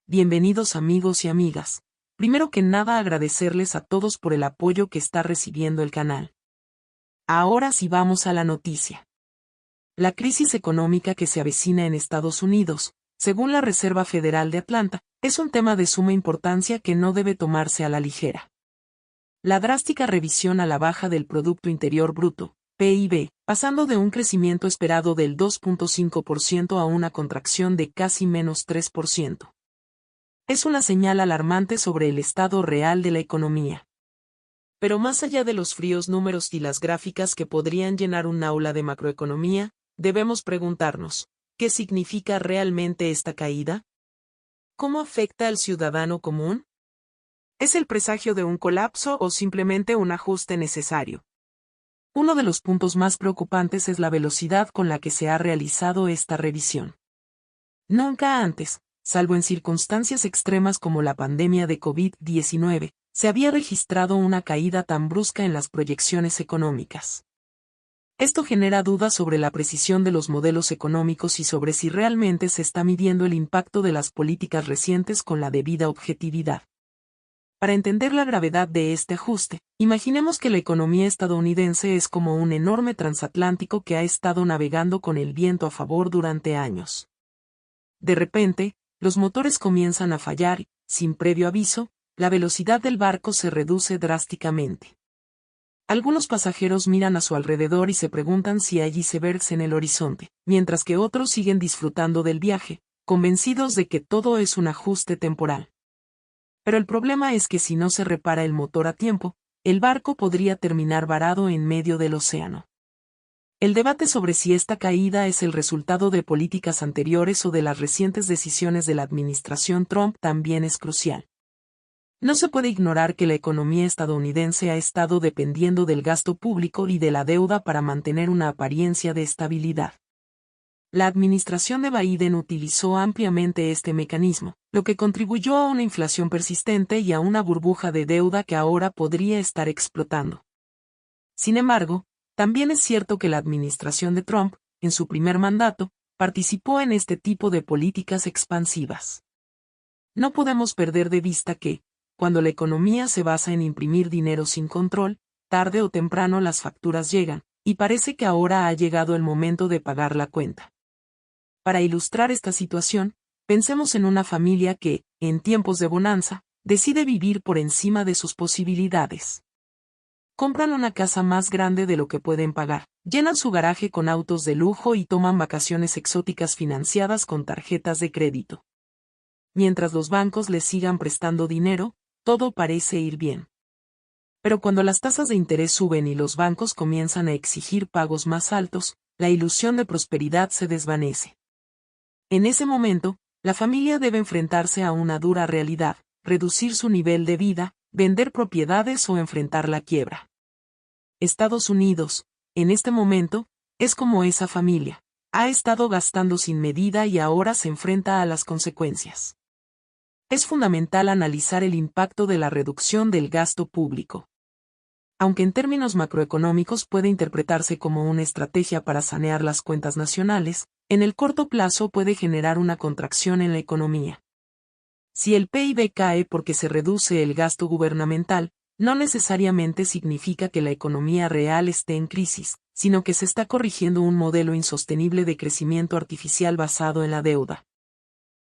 Bienvenidos amigos y amigas. Primero que nada agradecerles a todos por el apoyo que está recibiendo el canal. Ahora sí vamos a la noticia. La crisis económica que se avecina en Estados Unidos, según la Reserva Federal de Atlanta, es un tema de suma importancia que no debe tomarse a la ligera. La drástica revisión a la baja del Producto Interior Bruto, PIB, pasando de un crecimiento esperado del 2.5% a una contracción de casi menos 3%. Es una señal alarmante sobre el estado real de la economía. Pero más allá de los fríos números y las gráficas que podrían llenar un aula de macroeconomía, debemos preguntarnos, ¿qué significa realmente esta caída? ¿Cómo afecta al ciudadano común? ¿Es el presagio de un colapso o simplemente un ajuste necesario? Uno de los puntos más preocupantes es la velocidad con la que se ha realizado esta revisión. Nunca antes, salvo en circunstancias extremas como la pandemia de COVID-19, se había registrado una caída tan brusca en las proyecciones económicas. Esto genera dudas sobre la precisión de los modelos económicos y sobre si realmente se está midiendo el impacto de las políticas recientes con la debida objetividad. Para entender la gravedad de este ajuste, imaginemos que la economía estadounidense es como un enorme transatlántico que ha estado navegando con el viento a favor durante años. De repente, los motores comienzan a fallar y, sin previo aviso, la velocidad del barco se reduce drásticamente. Algunos pasajeros miran a su alrededor y se preguntan si hay icebergs en el horizonte, mientras que otros siguen disfrutando del viaje, convencidos de que todo es un ajuste temporal. Pero el problema es que si no se repara el motor a tiempo, el barco podría terminar varado en medio del océano. El debate sobre si esta caída es el resultado de políticas anteriores o de las recientes decisiones de la administración Trump también es crucial. No se puede ignorar que la economía estadounidense ha estado dependiendo del gasto público y de la deuda para mantener una apariencia de estabilidad. La administración de Biden utilizó ampliamente este mecanismo, lo que contribuyó a una inflación persistente y a una burbuja de deuda que ahora podría estar explotando. Sin embargo, también es cierto que la administración de Trump, en su primer mandato, participó en este tipo de políticas expansivas. No podemos perder de vista que, cuando la economía se basa en imprimir dinero sin control, tarde o temprano las facturas llegan, y parece que ahora ha llegado el momento de pagar la cuenta. Para ilustrar esta situación, pensemos en una familia que, en tiempos de bonanza, decide vivir por encima de sus posibilidades. Compran una casa más grande de lo que pueden pagar, llenan su garaje con autos de lujo y toman vacaciones exóticas financiadas con tarjetas de crédito. Mientras los bancos les sigan prestando dinero, todo parece ir bien. Pero cuando las tasas de interés suben y los bancos comienzan a exigir pagos más altos, la ilusión de prosperidad se desvanece. En ese momento, la familia debe enfrentarse a una dura realidad, reducir su nivel de vida, vender propiedades o enfrentar la quiebra. Estados Unidos, en este momento, es como esa familia. Ha estado gastando sin medida y ahora se enfrenta a las consecuencias. Es fundamental analizar el impacto de la reducción del gasto público. Aunque en términos macroeconómicos puede interpretarse como una estrategia para sanear las cuentas nacionales, en el corto plazo puede generar una contracción en la economía. Si el PIB cae porque se reduce el gasto gubernamental, no necesariamente significa que la economía real esté en crisis, sino que se está corrigiendo un modelo insostenible de crecimiento artificial basado en la deuda.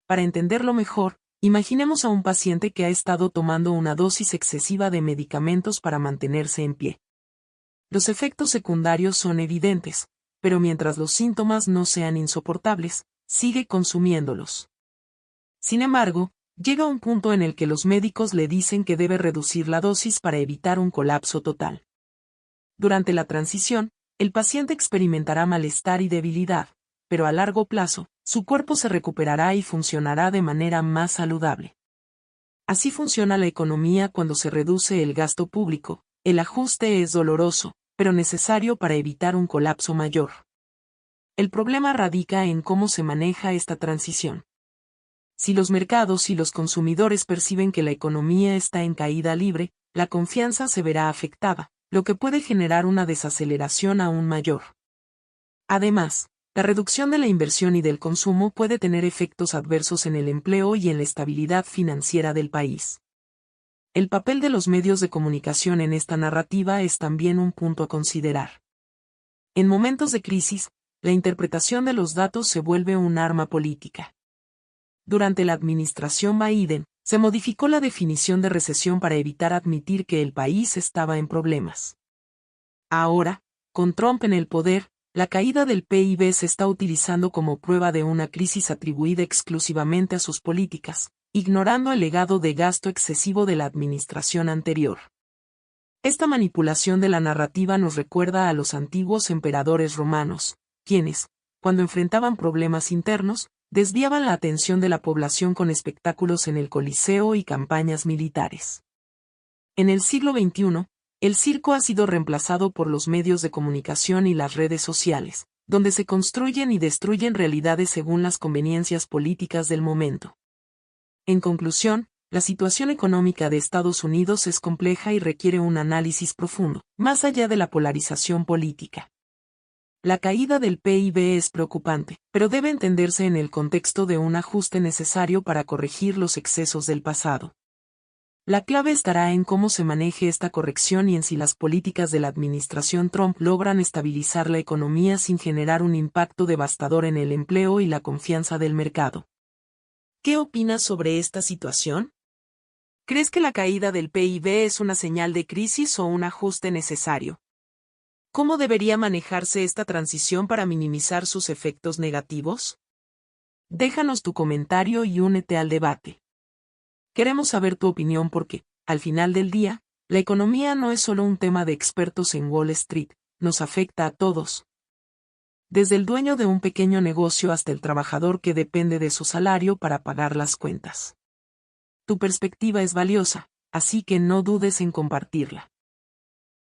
Para entenderlo mejor, imaginemos a un paciente que ha estado tomando una dosis excesiva de medicamentos para mantenerse en pie. Los efectos secundarios son evidentes, pero mientras los síntomas no sean insoportables, sigue consumiéndolos. Sin embargo, llega un punto en el que los médicos le dicen que debe reducir la dosis para evitar un colapso total. Durante la transición, el paciente experimentará malestar y debilidad, pero a largo plazo, su cuerpo se recuperará y funcionará de manera más saludable. Así funciona la economía cuando se reduce el gasto público. El ajuste es doloroso, pero necesario para evitar un colapso mayor. El problema radica en cómo se maneja esta transición. Si los mercados y los consumidores perciben que la economía está en caída libre, la confianza se verá afectada, lo que puede generar una desaceleración aún mayor. Además, La reducción de la inversión y del consumo puede tener efectos adversos en el empleo y en la estabilidad financiera del país. El papel de los medios de comunicación en esta narrativa es también un punto a considerar. En momentos de crisis, la interpretación de los datos se vuelve un arma política. Durante la administración Biden, se modificó la definición de recesión para evitar admitir que el país estaba en problemas. Ahora, con Trump en el poder, la caída del PIB se está utilizando como prueba de una crisis atribuida exclusivamente a sus políticas, ignorando el legado de gasto excesivo de la administración anterior. Esta manipulación de la narrativa nos recuerda a los antiguos emperadores romanos, quienes, cuando enfrentaban problemas internos, desviaban la atención de la población con espectáculos en el Coliseo y campañas militares. En el siglo XXI, el circo ha sido reemplazado por los medios de comunicación y las redes sociales, donde se construyen y destruyen realidades según las conveniencias políticas del momento. En conclusión, la situación económica de Estados Unidos es compleja y requiere un análisis profundo, más allá de la polarización política. La caída del PIB es preocupante, pero debe entenderse en el contexto de un ajuste necesario para corregir los excesos del pasado. La clave estará en cómo se maneje esta corrección y en si las políticas de la administración Trump logran estabilizar la economía sin generar un impacto devastador en el empleo y la confianza del mercado. ¿Qué opinas sobre esta situación? ¿Crees que la caída del PIB es una señal de crisis o un ajuste necesario? ¿Cómo debería manejarse esta transición para minimizar sus efectos negativos? Déjanos tu comentario y únete al debate. Queremos saber tu opinión porque, al final del día, la economía no es solo un tema de expertos en Wall Street, nos afecta a todos. Desde el dueño de un pequeño negocio hasta el trabajador que depende de su salario para pagar las cuentas. Tu perspectiva es valiosa, así que no dudes en compartirla.